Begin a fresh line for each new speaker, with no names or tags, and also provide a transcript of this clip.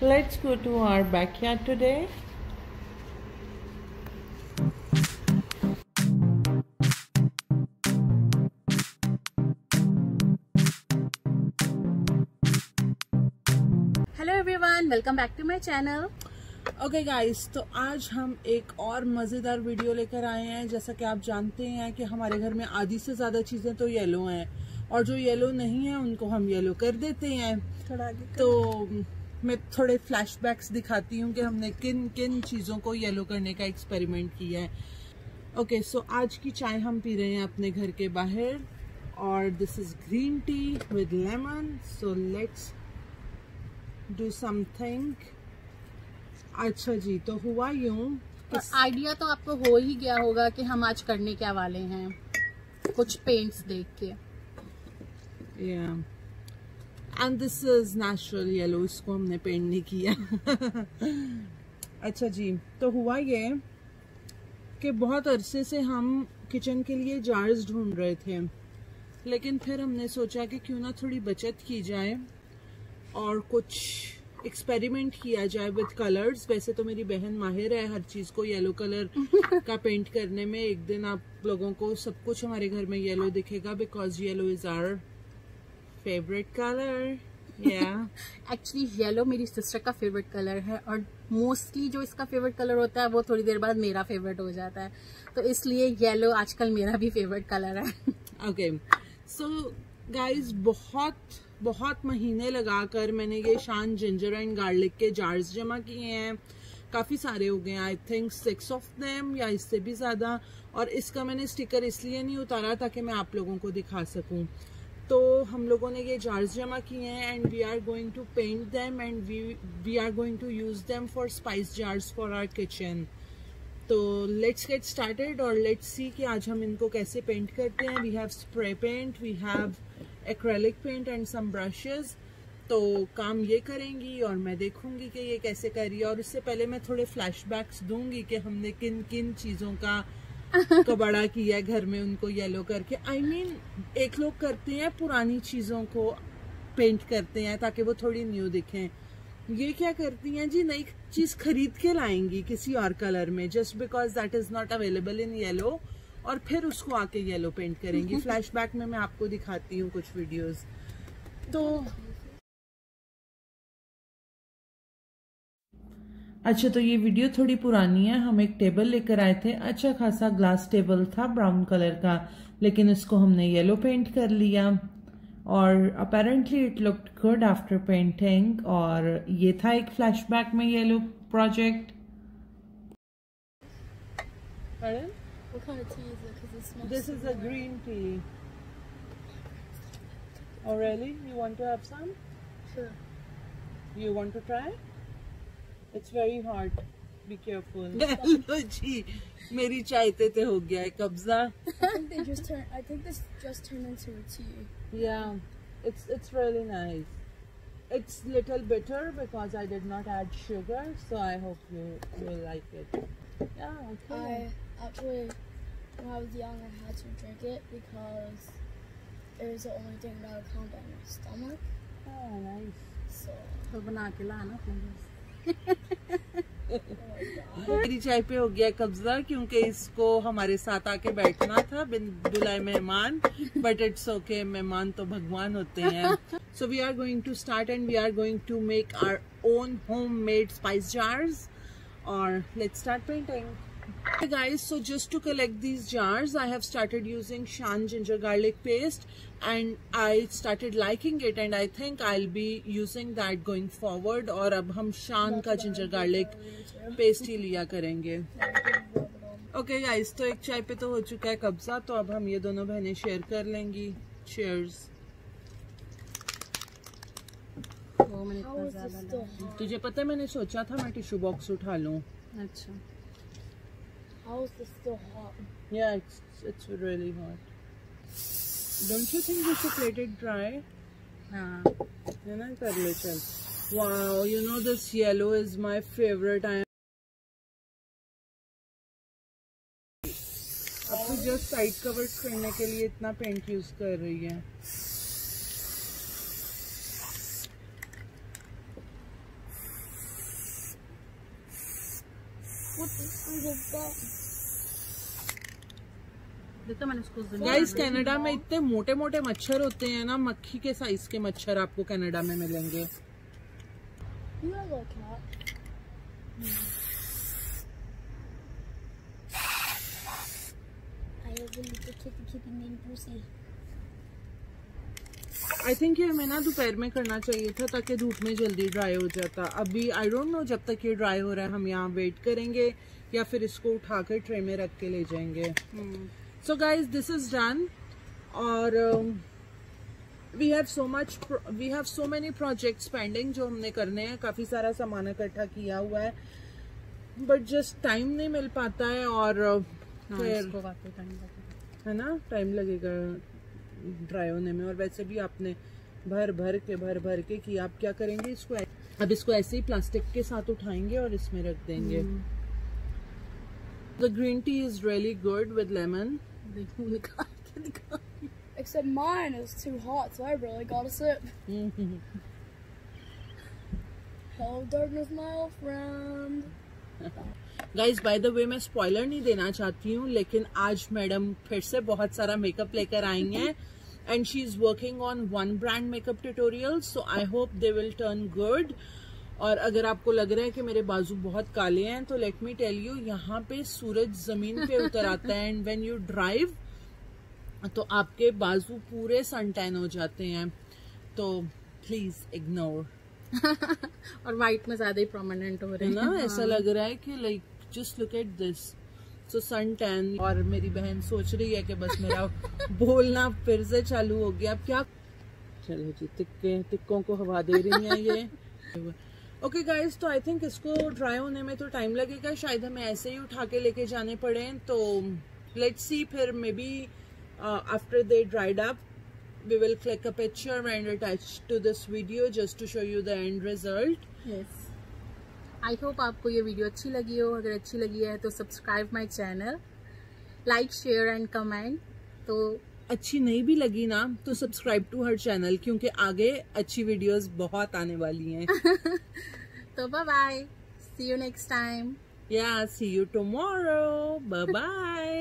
Let's go to our backyard today.
Hello everyone, welcome back to my channel.
Okay guys, तो आज हम एक और मज़ेदार वीडियो लेकर आए हैं। जैसा कि आप जानते हैं कि हमारे घर में आधी से ज़्यादा चीज़ें तो येलो हैं और जो येलो नहीं है उनको हम येलो कर देते हैं। तो मैं थोड़े फ्लैशबैक्स दिखाती हूँ कि हमने किन किन चीज़ों को येलो करने का एक्सपेरिमेंट किया है। ओके, सो आज की चाय हम पी रहे हैं अपने घर के बाहर और this is green tea with lemon. So let's do something. अच्छा जी, तो हुआ यूं,
आइडिया तो आपको हो ही गया होगा कि हम आज करने क्या वाले हैं, कुछ पेंट्स देख के।
And this is natural yellow, इसको हमने पेंट नहीं किया। अच्छा जी, तो हुआ ये कि बहुत अरसे से हम किचन के लिए जार्स ढूंढ रहे थे, लेकिन फिर हमने सोचा कि क्यों ना थोड़ी बचत की जाए और कुछ एक्सपेरिमेंट किया जाए विद कलर्स। वैसे तो मेरी बहन माहिर है हर चीज को येलो कलर का पेंट करने में। एक दिन आप लोगों को सब कुछ हमारे घर में येलो दिखेगा because yellow is our favourite colour.
Actually yellow मेरी सिस्टर का फेवरेट कलर है और मोस्टली जो इसका फेवरेट कलर होता है वो थोड़ी देर बाद मेरा फेवरेट हो जाता है, तो इसलिए येलो आजकल मेरा भी फेवरेट कलर है।
ओके, सो गाइज बहुत महीने लगाकर मैंने ये शान जिंजर एंड गार्लिक के जार्स जमा किए हैं। काफ़ी सारे हो गए, आई थिंक 6 ऑफ देम या इससे भी ज़्यादा। और इसका मैंने स्टिकर इसलिए नहीं उतारा ताकि मैं आप लोगों को दिखा सकूं। तो हम लोगों ने ये जार्स जमा किए हैं and we are going to paint them and we are going to use them for spice jars for our kitchen. तो लेट्स गेट स्टार्टेड और लेट्स सी कि आज हम इनको कैसे पेंट करते हैं। We have spray paint, we have acrylic paint and some brushes. तो काम ये करेंगी और मैं देखूंगी कि ये कैसे कर रही है। और उससे पहले मैं थोड़े फ्लैशबैक्स दूंगी कि हमने किन किन चीज़ों का कबाड़ा किया है घर में उनको येलो करके। I mean, एक लोग करते हैं पुरानी चीज़ों को पेंट करते हैं ताकि वो थोड़ी न्यू दिखें। ये क्या करती हैं जी, नई चीज खरीद के लाएंगी किसी और कलर में just because that is not available in yellow, और फिर उसको आके येलो पेंट करेंगी। फ्लैशबैक में मैं आपको दिखाती हूँ कुछ वीडियोस। तो अच्छा, तो ये वीडियो थोड़ी पुरानी है। हम एक टेबल लेकर आए थे, अच्छा खासा ग्लास टेबल था ब्राउन कलर का, लेकिन इसको हमने येलो पेंट कर लिया और apparently it looked good after painting. और ये था एक फ्लैशबैक में yellow project.
What kind of tea is it? Because it smells.
This is a green tea. Oh really? You want to have some?
Sure.
You want to try? It's very hot. Be careful. लो जी, मेरी चाय ते हो गया है कब्जा।
I think this just turned into a tea.
Yeah, it's really nice. It's little bitter because I did not add sugar, so I hope you will like it. Yeah, okay.
Actually, when I was young, I had to drink it because it was the only thing that would calm down my stomach.
Oh, nice.
So.
तो बना के लाना
मेरी चाय पे हो गया कब्जा क्योंकि इसको हमारे साथ आके बैठना था बिन बुलाए मेहमान, बट इट्स ओके, मेहमान तो भगवान होते हैं। So we are going to start and we are going to make our own homemade spice jars और let's start painting. Hey guys, so just to collect these jars, I have started using Shan ginger garlic paste and I started liking it and I think I'll be using that going forward। और अब हम Shan का ginger garlic paste ही लिया करेंगे। Okay guys, तो एक चाय पे तो हो चुका है कब्जा, तो अब हम ये दोनों बहनें शेयर कर लेंगी। Cheers। तुझे पता है मैंने सोचा था मैं टिश्यू बॉक्स उठा लूं।
अच्छा,
How is this still hot?
Yeah, it's really hot. Don't you think we should let it dry?
हाँ,
है ना, कर ले चल। Wow, you know this yellow is my favorite. अब तो जस्ट साइड कवर्स करने के लिए इतना पेंट यूज कर रही है।
What the freak is that?
देखो मैंने इसको
गाइस कनाडा में इतने मोटे मोटे मच्छर होते हैं ना, मक्खी के साइज के मच्छर आपको कनाडा में मिलेंगे।
You have a cat. I have a little kitty named Lucy.
I think ये हमें ना दोपहर में करना चाहिए था ताकि धूप में जल्दी ड्राई हो जाता। अभी आई डोंट नो जब तक ये ड्राई हो रहा है हम यहाँ वेट करेंगे या फिर इसको उठाकर ट्रे में रख के ले जाएंगे। So guys this is done और we have so many projects pending जो हमने करने हैं। काफी सारा सामान इकट्ठा किया हुआ है बट जस्ट टाइम नहीं मिल पाता है और फिर है ना टाइम लगेगा ड्राई होने में। और वैसे भी आपने भर भर के किया। आप क्या करेंगे इसको, अब इसको ऐसे ही प्लास्टिक के साथ उठाएंगे और इसमें रख देंगे। The green tea is really good with lemon.
Except mine is too hot, so I really gotta sip. Hello, darkness, my old friend.
Guys by the way मैं स्पॉइलर नहीं देना चाहती हूँ लेकिन आज मैडम फिर से बहुत सारा मेकअप लेकर आई हैं and she is working on one brand makeup tutorial, so I hope they will turn good. और अगर आपको लग रहा है कि मेरे बाजू बहुत काले हैं तो लेट मी टेल यू, यहाँ पे सूरज जमीन पे उतर आता है एंड व्हेन यू ड्राइव तो आपके बाजू पूरे सन टैन हो जाते हैं, तो प्लीज इग्नोर।
और वाइट में ज्यादा ही प्रोमिनेंट हो रहे हैं
ना, ऐसा लग रहा है कि like just look at this. So sun tan. और मेरी बहन सोच रही है कि बस मेरा बोलना फिर से चालू हो गया। अब क्या, चलो जी टिक्कों को हवा दे रही हैं ये। ओके गाइज, तो आई थिंक इसको ड्राई होने में तो टाइम लगेगा, शायद हमें ऐसे ही उठा के लेके जाने पड़े। तो लेट्स सी, फिर may be after they dried up we will click a picture and attach to this video just to show you the end result.
Yes. I hope आपको ये वीडियो अच्छी लगी हो। अगर अच्छी लगी है तो subscribe my channel, like share and comment. तो
अच्छी नहीं भी लगी ना तो सब्सक्राइब टू हर चैनल, क्योंकि आगे अच्छी वीडियोस बहुत आने वाली हैं।
तो bye bye, see you next time.
Yeah, see you tomorrow. Bye bye.